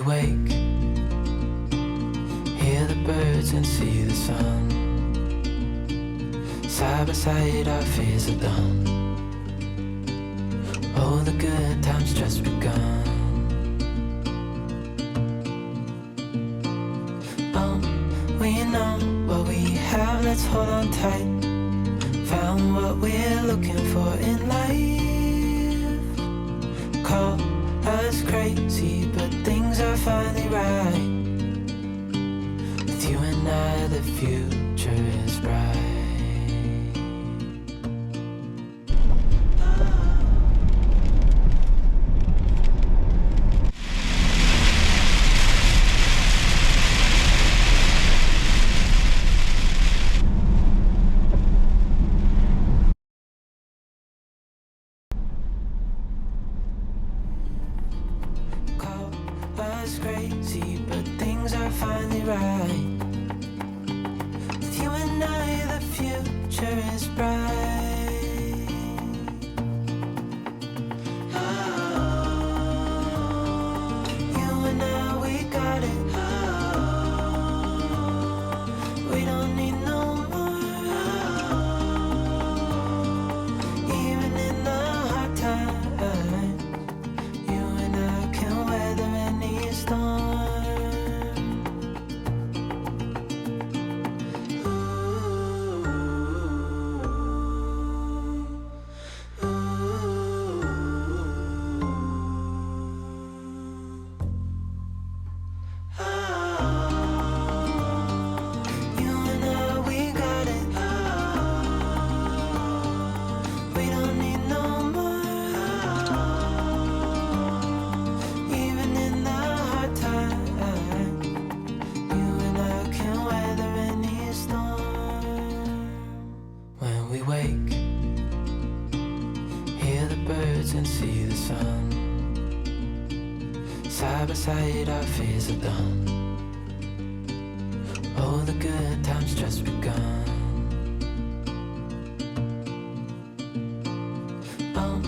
wake, hear the birds and see the sun. Side by side our fears are done. Oh, the good times just begun. We know what we have, let's hold on tight. Found what we're looking for in life. Call us crazy, but things are finally right. With you and I, the future is bright. Crazy, but things are finally right. With you and I, the future is bright. Oh, you and I, we got it. Oh, we don't need no more. Oh, even in the hard times, you and I can weather any storm. And see the sun. Side by side our fears are done. Oh, the good times just begun. Oh,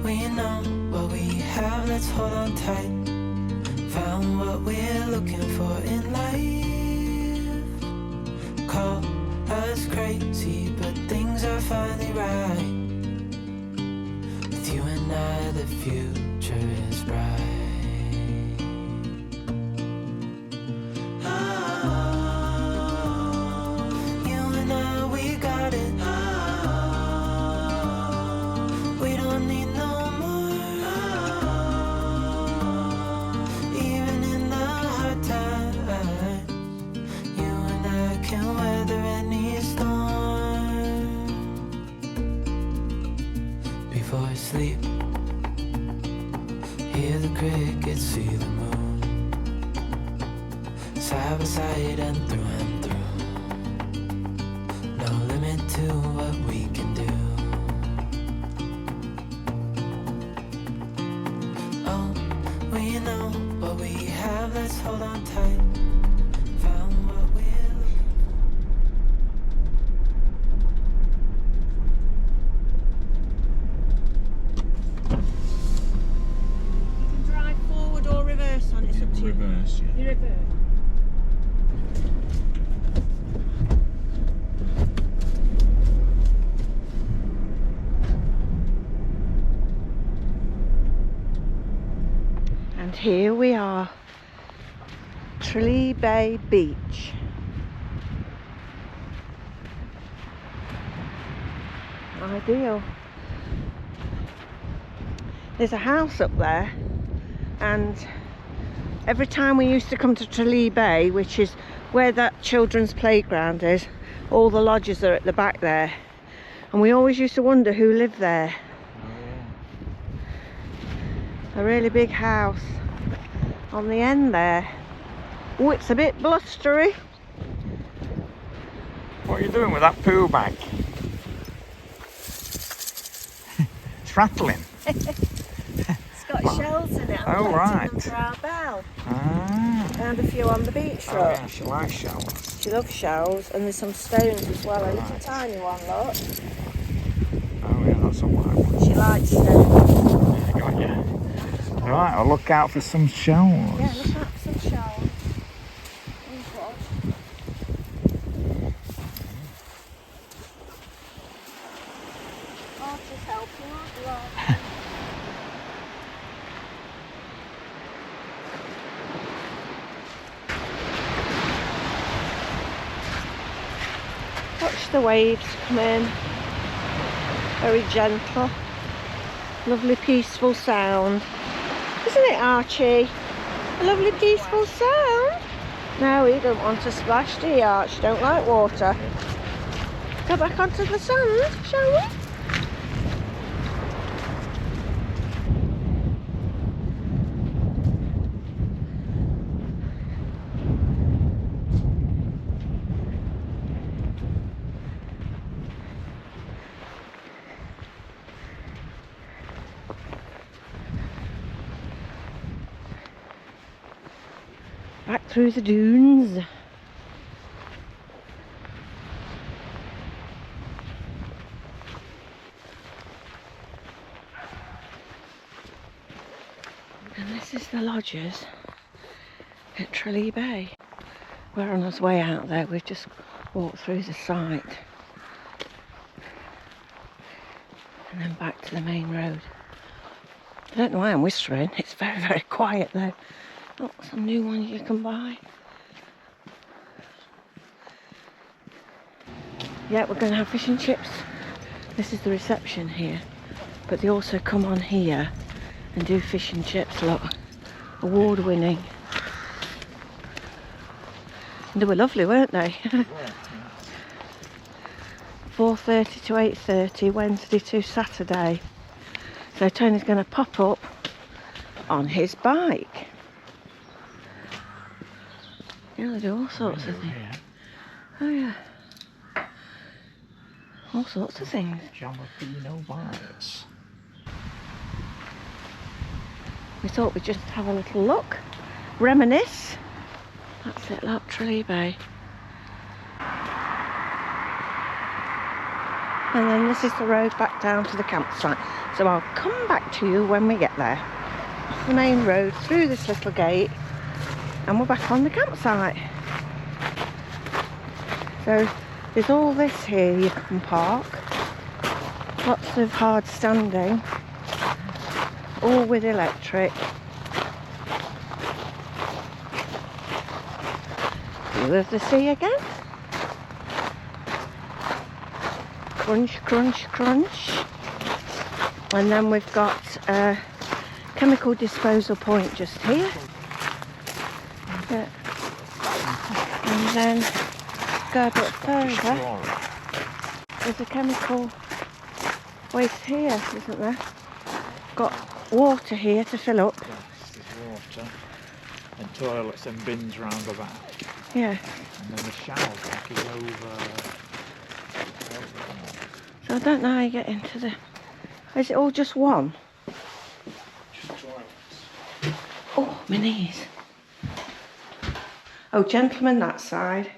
we know what we have, let's hold on tight. Found what we're looking for in life. Call us crazy, but things are finally right. You and I, the future is bright. Oh, you and I, we got it. Oh, we don't need no more. Oh, even in the hard times, you and I can weather any storm. Before I sleep, hear the crickets, see the moon. Side by side and through. No limit to what we can do. Oh, we know what we have, let's hold on tight. Found what we're looking on, it's up to you. Reverse, yeah. You reverse. And here we are, Traylee Bay Beach. Ideal. There's a house up there, and every time we used to come to Traylee Bay, which is where that children's playground is, all the lodges are at the back there, and we always used to wonder who lived there. A really big house on the end there. Oh, it's a bit blustery. What are you doing with that poo bag? It's rattling. It's got shells in it. I'm right. them for our bell. Ah. Found a few on the beach Oh, road. yeah, she likes shells. She loves shells, and there's some stones as well. A little Right. tiny one, look. Oh yeah, that's a white one. She likes stones. Yeah, got you. Right, I'll look out for some shells. Yeah, look out for some shells. Oh, just helping, aren't you, Archie? Watch the waves come in. Very gentle. Lovely peaceful sound. Isn't it, Archie? A lovely peaceful sound. No, you don't want to splash, do you, Arch? You don't like water. Go back onto the sand, shall we? Back through the dunes. And this is the lodges at Traylee Bay. We're on our way out there. We've just walked through the site and then back to the main road. I don't know why I'm whispering. It's very, very quiet though. Oh, some new ones you can buy. Yeah, we're going to have fish and chips. This is the reception here, but they also come on here and do fish and chips. Look, award-winning. And they were lovely, weren't they? 4:30 to 8:30, Wednesday to Saturday. So Tony's going to pop up on his bike. Yeah, they do all sorts of things. Oh yeah. All sorts of things. Jalapeno bites. We thought we'd just have a little look, reminisce. That's it, look, Traylee Bay. And then this is the road back down to the campsite. So I'll come back to you when we get there. Off the main road, through this little gate, and we're back on the campsite. So there's all this here you can park. Lots of hard standing. All with electric. View of the sea again. Crunch, crunch, crunch. And then we've got a chemical disposal point just here. Yeah. And then go a bit further. There's a chemical waste here, isn't there? Got water here to fill up. Yes, there's water and toilets and bins round about. Yeah. And then the shower block is over. So I don't know how you get into the... Is it all just one? Just toilets. Oh, my knees. Oh, gentlemen that side.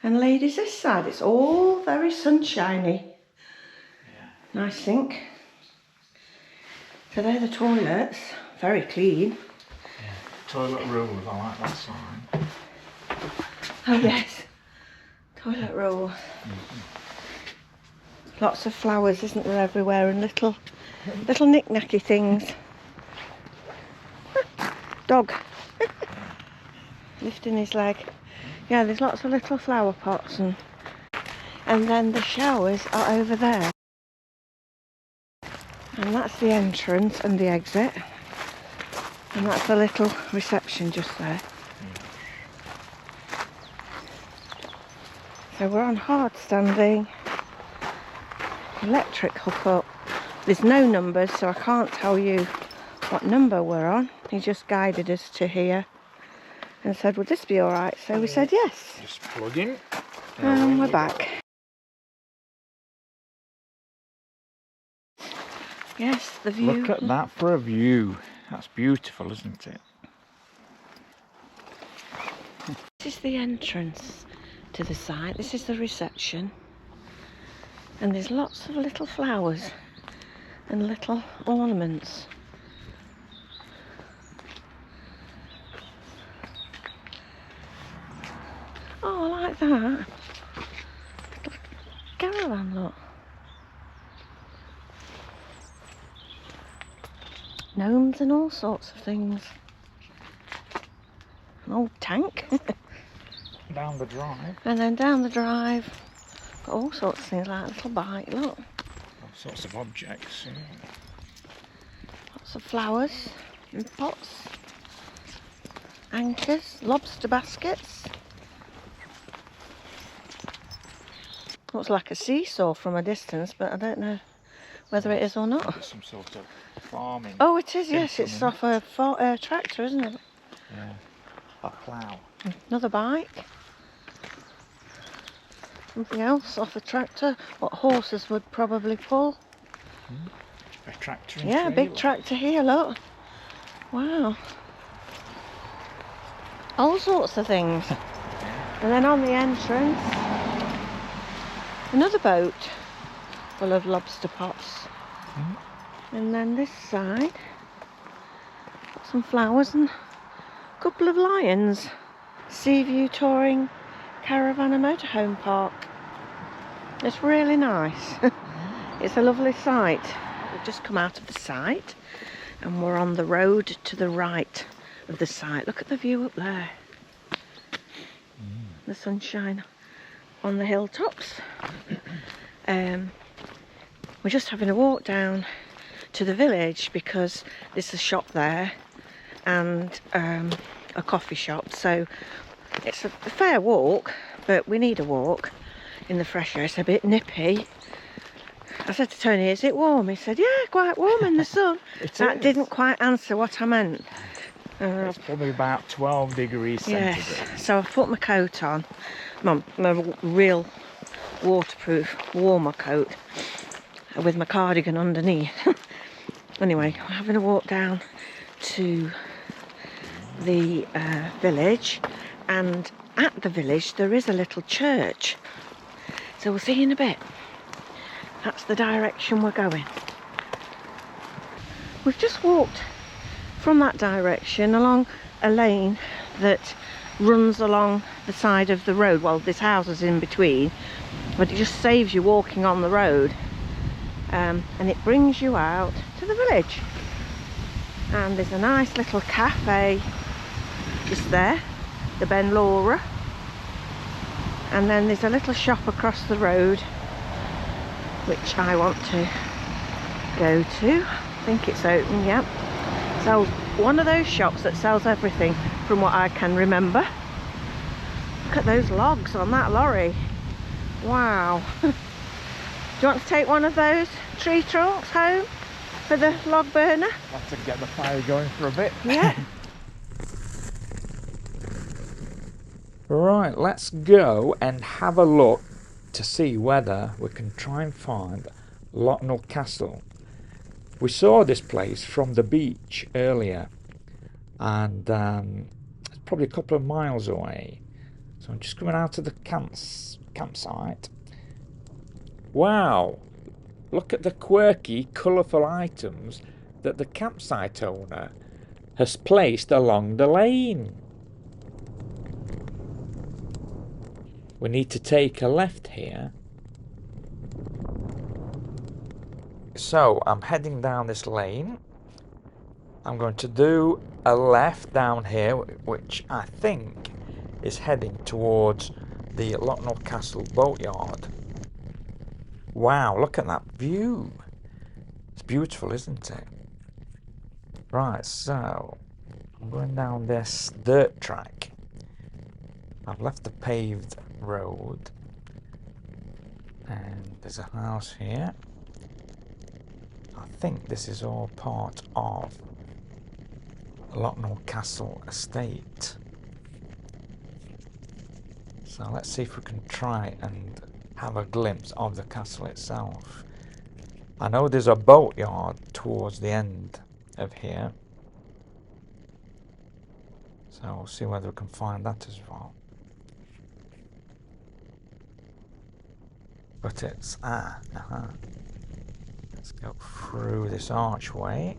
And ladies this side. It's all very sunshiny. Yeah. Nice sink. So they're the toilets. Very clean. Yeah. Toilet rolls, I like that sign. Oh yes. Toilet roll. Lots of flowers, isn't there, everywhere, and little knick-knacky things. Dog. Lifting his leg. Yeah, there's lots of little flower pots, and then the showers are over there. And that's the entrance and the exit. And that's the little reception just there. So we're on hard standing. Electric hookup. There's no numbers, so I can't tell you what number we're on. He just guided us to here and said, would this be alright? So we said yes. Just plug in. And we're back. Yes, the view. Look at that for a view. That's beautiful, isn't it? This is the entrance to the site. This is the reception. And there's lots of little flowers and little ornaments. at that. Caravan, look. Gnomes and all sorts of things. An old tank. Down the drive. And then down the drive, got all sorts of things, like a little bike, look. All sorts of objects. Yeah. Lots of flowers in pots. Anchors, lobster baskets. Looks like a seesaw from a distance, but I don't know whether it is or not. It's some sort of farming. Oh, it is, yes, it's off a tractor, isn't it? Yeah. A plough. Another bike. Something else off a tractor. What horses would probably pull. A tractor. Yeah, big tractor here, look. Wow. All sorts of things. And then on the entrance, another boat full of lobster pots. And then this side, got some flowers and a couple of lions. Seaview touring caravan and motorhome park. It's really nice. It's a lovely site. We've just come out of the site and we're on the road to the right of the site. Look at the view up there. The sunshine on the hilltops. We're just having a walk down to the village because there's a shop there and a coffee shop, so it's a fair walk, but we need a walk in the fresh air. It's a bit nippy. I said to Tony, is it warm? He said, yeah, quite warm in the sun. That didn't quite answer what I meant. It's probably about 12 degrees centigrade. Yes, so I've put my coat on, my real waterproof warmer coat with my cardigan underneath. Anyway, we're having a walk down to the village, and at the village there is a little church, so we'll see you in a bit. That's the direction we're going. We've just walked from that direction along a lane that runs along the side of the road. Well, this house is in between, but it just saves you walking on the road, and it brings you out to the village. And there's a nice little cafe just there, the Benderloch, and then there's a little shop across the road which I want to go to. I think it's open, yeah. Sells one of those shops that sells everything from what I can remember. Look at those logs on that lorry. Wow. Do you want to take one of those tree trunks home for the log burner? Have to get the fire going for a bit. Yeah. Right, let's go and have a look to see whether we can try and find Locknell Castle. We saw this place from the beach earlier, and it's probably a couple of miles away. So I'm just coming out of the campsite. Wow, look at the quirky, colourful items that the campsite owner has placed along the lane. We need to take a left here. So I'm heading down this lane. I'm going to do a left down here, which I think is heading towards the Locknell Castle boatyard. Wow, look at that view. It's beautiful, isn't it? Right, so I'm going down this dirt track. I've left the paved road, and there's a house here. I think this is all part of Locknell Castle estate. So let's see if we can try and have a glimpse of the castle itself. I know there's a boatyard towards the end of here, so we'll see whether we can find that as well. But it's let's go through this archway.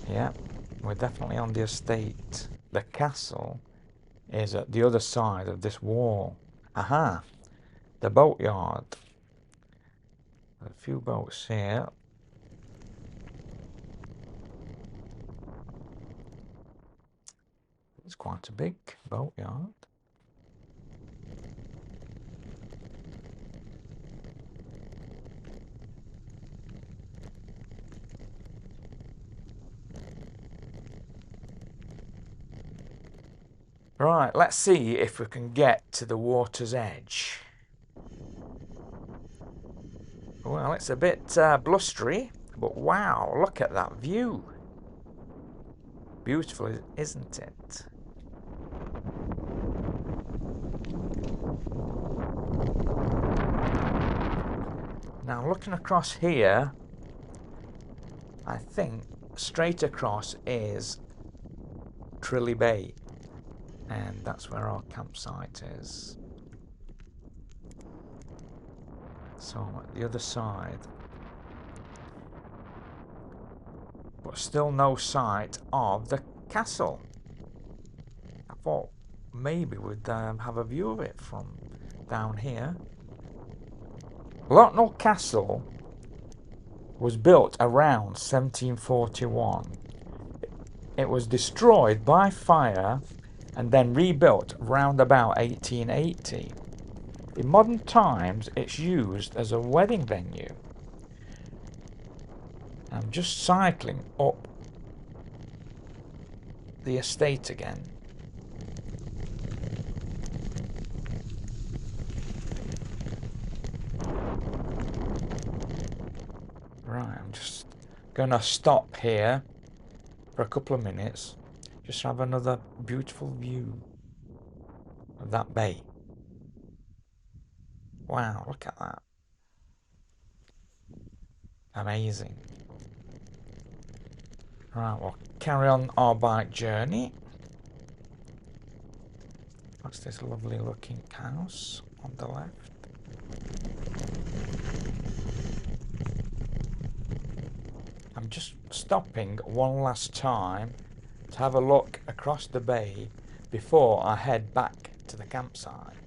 Yeah, we're definitely on the estate. The castle is at the other side of this wall. Aha, the boatyard. A few boats here. It's quite a big boatyard. Right, let's see if we can get to the water's edge. Well, it's a bit blustery, but wow, look at that view. Beautiful, isn't it? Now, looking across here, I think straight across is Traylee Bay, and that's where our campsite is. So at the other side, but still no sight of the castle. I thought maybe we'd have a view of it from down here. Locknell Castle was built around 1741. It was destroyed by fire and then rebuilt round about 1880. In modern times, it's used as a wedding venue. I'm just cycling up the estate again. Right, I'm just going to stop here for a couple of minutes. Just have another beautiful view of that bay. Wow, look at that. Amazing. Right, we'll carry on our bike journey. What's this lovely looking house on the left? I'm just stopping one last time to have a look across the bay before I head back to the campsite.